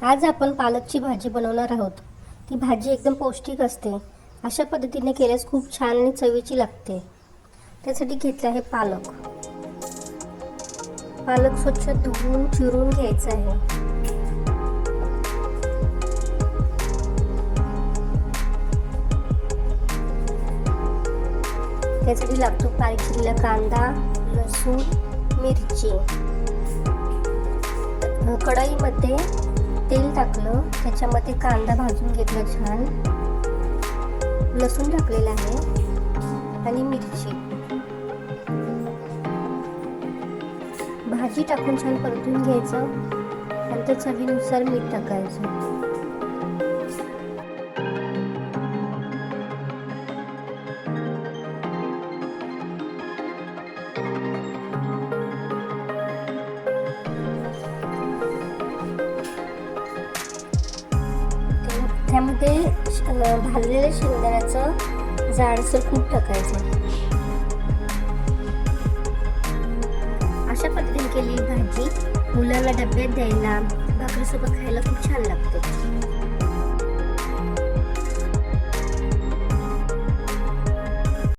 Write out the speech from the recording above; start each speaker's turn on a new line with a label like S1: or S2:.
S1: आज आपण पालकची भाजी बनवणार आहोत. ती भाजी एकदम पौष्टिक असते. अशा पद्धतीने केल्यास खूप छान आणि चवीची लागते. त्यासाठी घेतले आहे पालक. पालक स्वच्छ धुवून चिरून घ्यायचा आहे. त्यासाठी लागतो बारीक चिरलेला कांदा, लसूण, मिरची. कढईमध्ये तेल टाकलं, त्याच्यामध्ये कांदा भाजून घेतला छान, लसूण टाकलेला आहे आणि मिरची. भाजी टाकून छान परतून घ्यायचं. नंतर चवीनुसार मीठ टाकायचं. त्यामध्ये भाजलेल्या शेंगदाण्याचं जाडसर कूट टाकायचं. अशा पद्धतीने केलेली भाजी मुलांना डब्यात द्यायला, भाकरीसोबत खायला खूप छान लागते.